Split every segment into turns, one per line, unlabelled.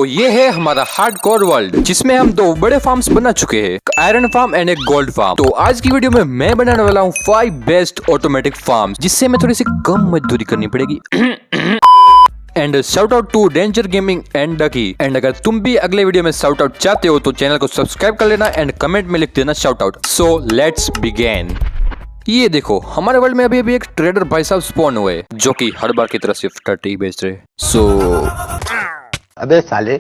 तो ये है हमारा हार्डकोर वर्ल्ड, जिसमें हम दो बड़े फार्म्स बना चुके हैं, आयरन फार्म एंड एक गोल्ड फार्म। तो आज की वीडियो में मैं बनाने वाला हूँ 5 बेस्ट ऑटोमेटिक फार्म्स, जिससे हमें थोड़ी सी कम मजदूरी करनी पड़ेगी। And shout out to Danger Gaming and Ducky. And अगर तुम भी अगले वीडियो में शाउट आउट चाहते हो तो चैनल को सब्सक्राइब कर लेना एंड कमेंट में लिख देना shout out. So let's begin. ये देखो, हमारे वर्ल्ड में अभी एक ट्रेडर भाई साहब स्पॉन हुए जो कि हर बार की तरह सिर्फ टर्टी बेच रहे।
अबे साले,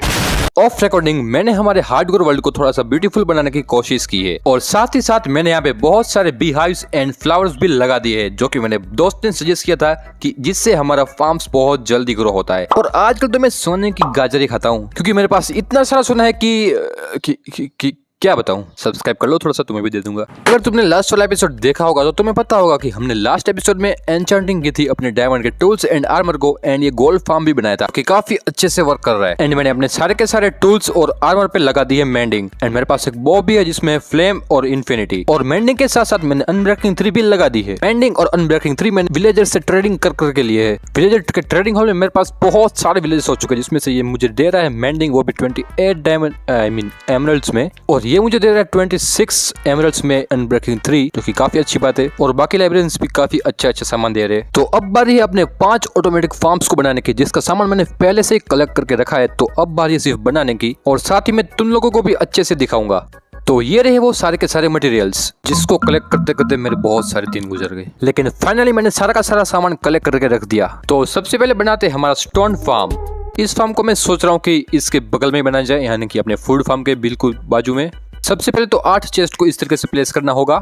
ऑफ रिकॉर्डिंग मैंने हमारे हार्डकोर वर्ल्ड को थोड़ा सा ब्यूटीफुल बनाने की कोशिश की है, और साथ ही साथ मैंने यहाँ पे बहुत सारे बी हाइव्स एंड फ्लावर्स भी लगा दिए हैं, जो कि मैंने दोस्त ने सजेस्ट किया था कि जिससे हमारा फार्म्स बहुत जल्दी ग्रो होता है। और आजकल तो मैं सोने की गाजर ही खाता हूँ, क्योंकि मेरे पास इतना सारा सोना है कि क्या बताऊं। सब्सक्राइब कर लो, थोड़ा सा तुम्हें भी दे दूंगा। अगर तुमने लास्ट वाला एपिसोड देखा होगा तो तुम्हें पता होगा कि हमने लास्ट एपिसोड में एन्चेंटिंग की थी अपने डायमंड के टूल्स एंड आर्मर को, एंड ये गोल्ड फार्म भी बनाया था कि काफी अच्छे से वर्क कर रहा है। एंड मैंने अपने सारे के सारे टूल्स और आर्मर पे लगा दी है मेंडिंग। एंड मेरे पास एक बॉ भी है जिसमें फ्लेम और इन्फिनिटी। और मेंडिंग के साथ साथ मैंने अनब्रेकिंग 3 भी लगा दी है। मेंडिंग और अनब्रेकिंग 3 मैंने विलेजर से ट्रेडिंग कर के लिए है। विलेजर के ट्रेडिंग हॉल में मेरे पास बहुत सारे विलेजर्स हो चुके हैं, जिसमें से ये मुझे दे रहा है मेंडिंग, वो भी 28 डायमंड एमरल्ड्स में, और ये मुझे दे रहा है 26 एमरल्ड्स में अनब्रेकिंग 3, जो कि काफी अच्छी बात है। और बाकी लाइब्रेरियंस भी काफी अच्छा सामान दे रहे हैं। तो अब बारी है अपने 5 ऑटोमेटिक फार्म्स को बनाने की, जिसका सामान मैंने पहले से कलेक्ट करके रखा है। तो अब बारी है सिर्फ बनाने की, और साथ ही मैं तुम लोगों को भी अच्छे से दिखाऊंगा। तो ये रहे वो सारे के सारे मटेरियल्स, जिसको कलेक्ट करते करते मेरे बहुत सारे दिन गुजर गए, लेकिन फाइनली मैंने सारा का सारा सामान कलेक्ट करके रख दिया। तो सबसे पहले बनाते हैं हमारा स्टोन फार्म। इस फार्म को मैं सोच रहा हूँ कि इसके बगल में बनाया जाए, यानी कि अपने फूड फार्म के बिल्कुल बाजू में। सबसे पहले तो 8 चेस्ट को इस तरीके से प्लेस करना होगा।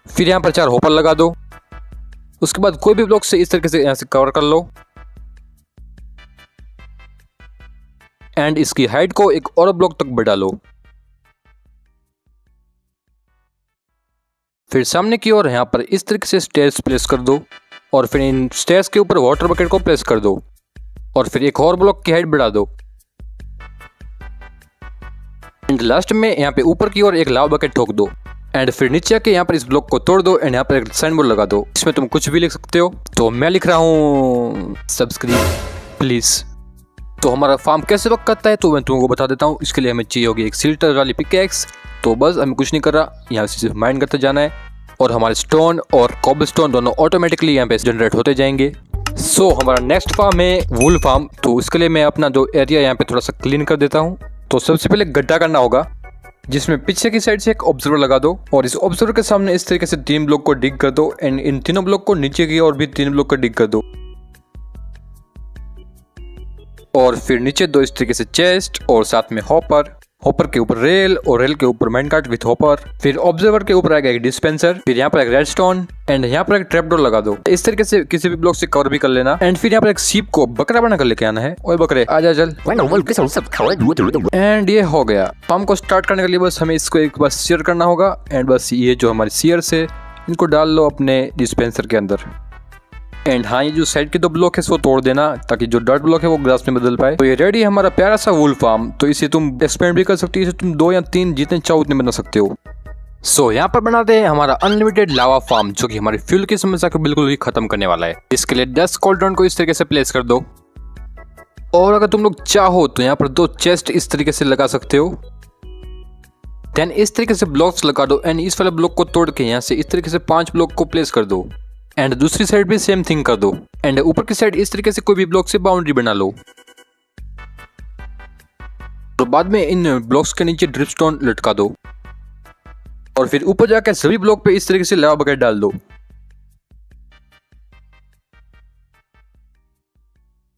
फिर यहाँ पर 4 होपर लगा दो। उसके बाद कोई भी ब्लॉक से इस तरीके से यहाँ से कवर कर लो, एंड इसकी हाइट को एक और ब्लॉक तक बढ़ा लो। फिर सामने की ओर यहाँ पर इस तरीके से स्टेयर्स प्लेस कर दो, और फिर इन स्टेयर्स के ऊपर वाटर बकेट को प्लेस कर दो, और फिर एक और ब्लॉक की हाइट बढ़ा दो। एंड लास्ट में यहाँ पे ऊपर की ओर एक लावा बकेट ठोक दो, एंड फिर नीचे आके यहाँ पर इस ब्लॉक को तोड़ दो, एंड यहाँ पर एक साइन बोर्ड लगा दो। इसमें तुम कुछ भी लिख सकते हो। तो मैं लिख रहा हूँ सब्सक्राइब प्लीज। तो हमारा फार्म कैसे वर्क करता है तो मैं तुमको बता देता हूँ। इसके लिए हमें चाहिए होगी एक सिल्टर वाली पिकैक्स। तो बस हमें कुछ नहीं कर रहा, यहाँ से सिर्फ माइन करते जाना है, और हमारे स्टोन और कोबलस्टोन दोनों ऑटोमेटिकली यहाँ पे जनरेट होते जाएंगे। सो हमारा नेक्स्ट फार्म है वूल फार्म। तो इसके लिए मैं अपना जो एरिया यहाँ पे थोड़ा सा क्लीन कर देता हूँ। तो सबसे पहले गड्ढा करना होगा, जिसमें पीछे की साइड से एक ऑब्जर्वर लगा दो, और इस ऑब्जर्वर के सामने इस तरीके से 3 ब्लॉक को डिग कर दो, एंड इन तीनों ब्लॉक को नीचे की और भी 3 ब्लॉक को डिग कर दो। और फिर नीचे 2 इस तरीके से चेस्ट, और साथ में हॉपर के ऊपर रेल, और रेल के ऊपर माइन कार्ट विथ हॉपर। फिर ऑब्जर्वर के ऊपर आएगा एक डिस्पेंसर। फिर यहाँ पर एक रेडस्टोन, एंड यहाँ पर एक ट्रैपडोर लगा दो। इस तरीके से किसी भी ब्लॉक से कवर भी कर लेना। एंड फिर यहाँ पर एक सीप को बकरा बना कर लेके आना है। ओए बकरे आजा चल। एंड ये हो गया। फार्म को स्टार्ट करने के लिए बस हमें इसको एक बार शेयर करना होगा, एंड बस ये जो हमारी शेयर्स है इनको डाल लो अपने डिस्पेंसर के अंदर। एंड हाँ, ये जो साइड के 2 ब्लॉक है इसको तोड़ देना, ताकि जो डर्ट ब्लॉक है वो ग्रास में बदल पाए। तो ये रेडी है हमारा प्यारा सा वूल फार्म। तो इसे तुम एक्सपेंड भी कर सकती हो, इसे तुम 2 या 3 जितने चाहो उतने बना सकते हो। सो यहाँ पर बनाते हैं हमारा अनलिमिटेड लावा फार्म, जो कि हमारी फ्यूल की समस्या को बिल्कुल ही खत्म करने वाला है। इसके लिए 10 कोल्ड्रॉन को इस तरीके से प्लेस कर दो, और अगर तुम लोग चाहो तो यहाँ पर 2 चेस्ट इस तरीके से लगा सकते हो। देन इस तरीके से ब्लॉक्स लगा दो, एंड इस वाले ब्लॉक को तोड़ के यहाँ से इस तरीके से 5 ब्लॉक को प्लेस कर दो, एंड दूसरी साइड भी सेम थिंग कर दो। एंड ऊपर की साइड इस तरीके से कोई भी ब्लॉक से बाउंड्री बना लो। तो बाद में इन ब्लॉक्स के नीचे ड्रिपस्टोन लटका दो, और फिर ऊपर जाकर सभी ब्लॉक पे इस तरीके से लावा बकेट डाल दो।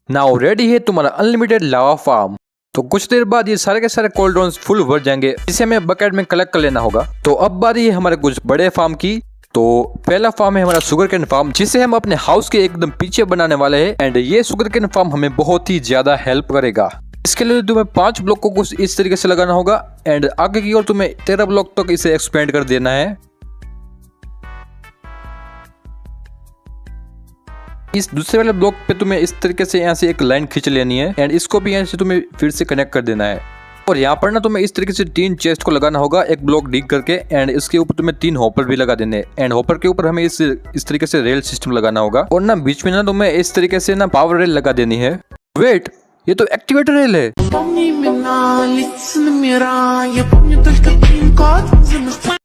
नाउ रेडी है तुम्हारा अनलिमिटेड लावा फार्म। तो कुछ देर बाद ये सारे के सारे कोल्ड्रॉन्स फुल भर जाएंगे, जिसे हमें बकेट में कलेक्ट कर लेना होगा। तो अब बारी है हमारे कुछ बड़े फार्म की। तो पहला फार्म है हमारा शुगर कैन फार्म, जिसे हम अपने हाउस के एकदम पीछे बनाने वाले हैं। एंड ये शुगर कैन फार्म हमें बहुत ही ज्यादा हेल्प करेगा। इसके लिए तुम्हें 5 ब्लॉक को कुछ इस तरीके से लगाना होगा, एंड आगे की ओर तुम्हें 13 ब्लॉक तक इसे एक्सपेंड कर देना है। इस दूसरे वाले ब्लॉक पे तुम्हें इस तरीके से यहाँ से एक लाइन खींच लेनी है, एंड इसको भी यहाँ से तुम्हें फिर से कनेक्ट कर देना है। और यहाँ पर ना तुम्हें इस तरीके से 3 चेस्ट को लगाना होगा, एक ब्लॉक डिग करके, एंड इसके ऊपर तुम्हें 3 हॉपर भी लगा देने। एंड हॉपर के ऊपर हमें इस तरीके से रेल सिस्टम लगाना होगा, और ना बीच में ना तुम्हें इस तरीके से ना पावर रेल लगा देनी है। वेट, ये तो एक्टिवेटर रेल है।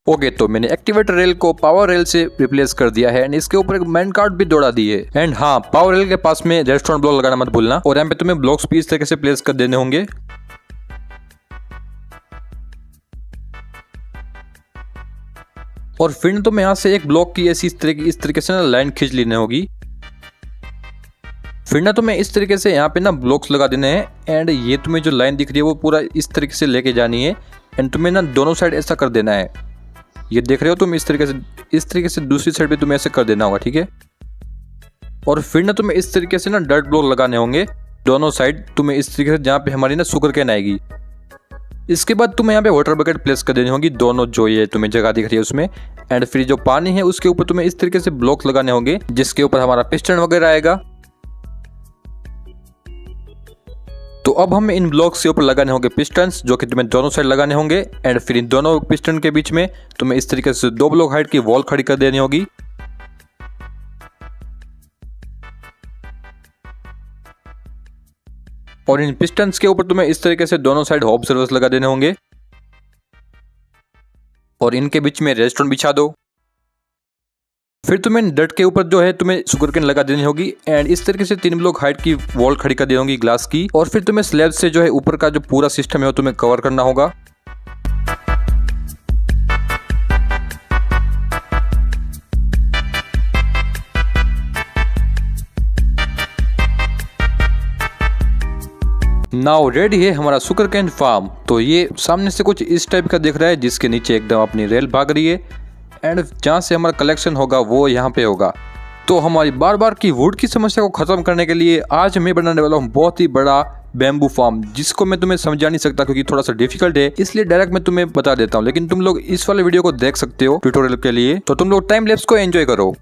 ओके, तो मैंने एक्टिवेटर रेल को पावर रेल से रिप्लेस कर दिया है एंड इसके ऊपर एक मैन कार्ड भी दौड़ा दी है। एंड हाँ, पावर रेल के पास में रेस्टोरेंट ब्लॉक लगाना मत भूलना। और यहाँ पे तुम्हें ब्लॉक्स भी इस तरीके से प्लेस कर देने होंगे। और फिर तुम्हें यहाँ से एक ब्लॉक की ऐसी इस तरीके से ना लाइन खींच लेनी होगी। फिर ना तुम्हें इस तरीके से यहाँ पे ना ब्लॉक्स लगा देने हैं एंड ये तुम्हें जो लाइन दिख रही है वो पूरा इस तरीके से लेके जानी है एंड तुम्हें ना दोनों साइड ऐसा कर देना है। ये देख रहे हो तुम, इस तरीके से दूसरी साइड पे तुम्हें ऐसे कर देना होगा, ठीक है। और फिर ना तुम्हें इस तरीके से ना डर्ट ब्लॉक लगाने होंगे दोनों साइड, तुम्हें इस तरीके से जहाँ पे हमारी ना शुगर कैन आएगी। इसके बाद तुम्हें यहाँ पे वाटर बकेट प्लेस कर देनी होगी दोनों, जो ये तुम्हें जगह दिख रही है उसमें। एंड फिर जो पानी है उसके ऊपर तुम्हें इस तरीके से ब्लॉक लगाने होंगे जिसके ऊपर हमारा पिस्टन वगैरह आएगा। तो अब हमें इन ब्लॉक्स के ऊपर लगाने होंगे पिस्टन्स, जो कि तुम्हें दोनों साइड लगाने होंगे। एंड फिर इन दोनों पिस्टन के बीच में तुम्हें इस तरीके से 2 ब्लॉक हाइट की वॉल खड़ी कर देनी होगी। और इन पिस्टन्स के ऊपर तुम्हें इस तरीके से दोनों साइड होप सर्विस लगा देने होंगे और इनके बीच में रेस्टोरेंट बिछा दो। फिर तुम्हें डट के ऊपर जो है तुम्हें शुगर कैन लगा देनी होगी एंड इस तरीके से 3 ब्लॉक हाइट की वॉल खड़ी कर देनी होगी ग्लास की। और फिर तुम्हें स्लैब से जो है ऊपर का जो पूरा सिस्टम है वो तुम्हें कवर करना होगा। नाउ रेडी है हमारा शुगर कैन फार्म। तो ये सामने से कुछ इस टाइप का दिख रहा है जिसके नीचे एकदम अपनी रेल भाग रही है एंड जहाँ से हमारा कलेक्शन होगा वो यहाँ पे होगा। तो हमारी बार बार की वुड की समस्या को खत्म करने के लिए आज मैं बनाने वाला हूँ बहुत ही बड़ा बैम्बू फार्म, जिसको मैं तुम्हें समझा नहीं सकता क्योंकि थोड़ा सा डिफिकल्ट है, इसलिए डायरेक्ट मैं तुम्हें बता देता हूँ। लेकिन तुम लोग इस वाले वीडियो को देख सकते हो ट्यूटोरियल के लिए, तो तुम लोग टाइम लैप्स को एंजॉय करो।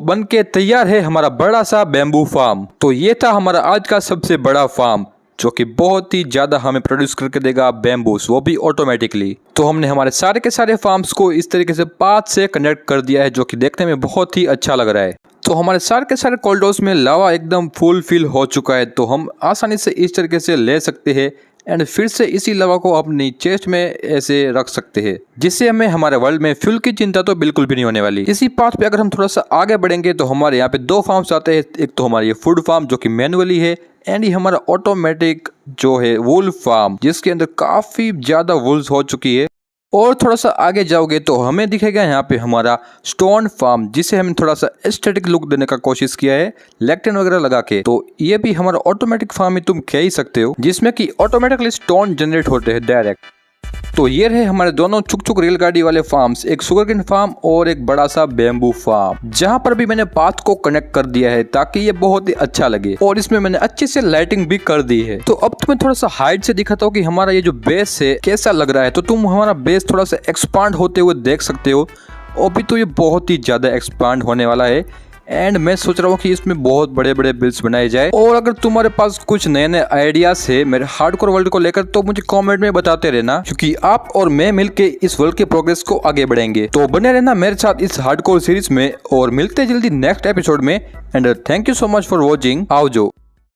बन के तैयार है हमारा बड़ा सा बैम्बू फार्म। तो ये था हमारा आज का सबसे बड़ा फार्म, जो कि बहुत ही ज्यादा हमें प्रोड्यूस करके देगा बैम्बूस, वो भी ऑटोमेटिकली। तो हमने हमारे सारे के सारे फार्म्स को इस तरीके से पाथ से कनेक्ट कर दिया है, जो कि देखने में बहुत ही अच्छा लग रहा है। तो हमारे सारे के सारे कॉरिडोर्स में लावा एकदम फुल फिल हो चुका है, तो हम आसानी से इस तरीके से ले सकते हैं एंड फिर से इसी लावा को अपनी चेस्ट में ऐसे रख सकते हैं, जिससे हमें हमारे वर्ल्ड में फ्यूल की चिंता तो बिल्कुल भी नहीं होने वाली। इसी पाथ पे अगर हम थोड़ा सा आगे बढ़ेंगे तो हमारे यहाँ पे 2 फार्म्स आते हैं। एक तो हमारा ये फूड फार्म जो कि मैनुअली है एंड ये हमारा ऑटोमेटिक जो है वुल फार्म, जिसके अंदर काफी ज्यादा वुल्स हो चुकी है। और थोड़ा सा आगे जाओगे तो हमें दिखेगा यहाँ पे हमारा स्टोन फार्म, जिसे हमने थोड़ा सा एस्थेटिक लुक देने का कोशिश किया है लेक्टेन वगैरह लगा के। तो ये भी हमारा ऑटोमेटिक फार्म ही तुम कह ही सकते हो, जिसमें कि ऑटोमेटिकली स्टोन जनरेट होते हैं डायरेक्ट। तो ये रहे हमारे दोनों चुक चुक रेलगाड़ी वाले फार्म्स, एक शुगरकेन फार्म और एक बड़ा सा बैम्बू फार्म, जहां पर भी मैंने पाथ को कनेक्ट कर दिया है ताकि ये बहुत ही अच्छा लगे। और इसमें मैंने अच्छे से लाइटिंग भी कर दी है। तो अब तुम्हें थोड़ा सा हाइट से दिखाता हूँ कि हमारा ये जो बेस है कैसा लग रहा है। तो तुम हमारा बेस थोड़ा सा एक्सपांड होते हुए देख सकते हो। अभी तो ये बहुत ही ज्यादा एक्सपांड होने वाला है एंड मैं सोच रहा हूँ कि इसमें बहुत बड़े बड़े बिल्ड्स बनाए जाए। और अगर तुम्हारे पास कुछ नए नए आइडियाज है मेरे हार्डकोर वर्ल्ड को लेकर तो मुझे कमेंट में बताते रहना, क्योंकि आप और मैं मिलके इस वर्ल्ड के प्रोग्रेस को आगे बढ़ेंगे। तो बने रहना मेरे साथ इस हार्डकोर सीरीज में और मिलते जल्दी नेक्स्ट एपिसोड में। And thank you so much for watching. आओ जो।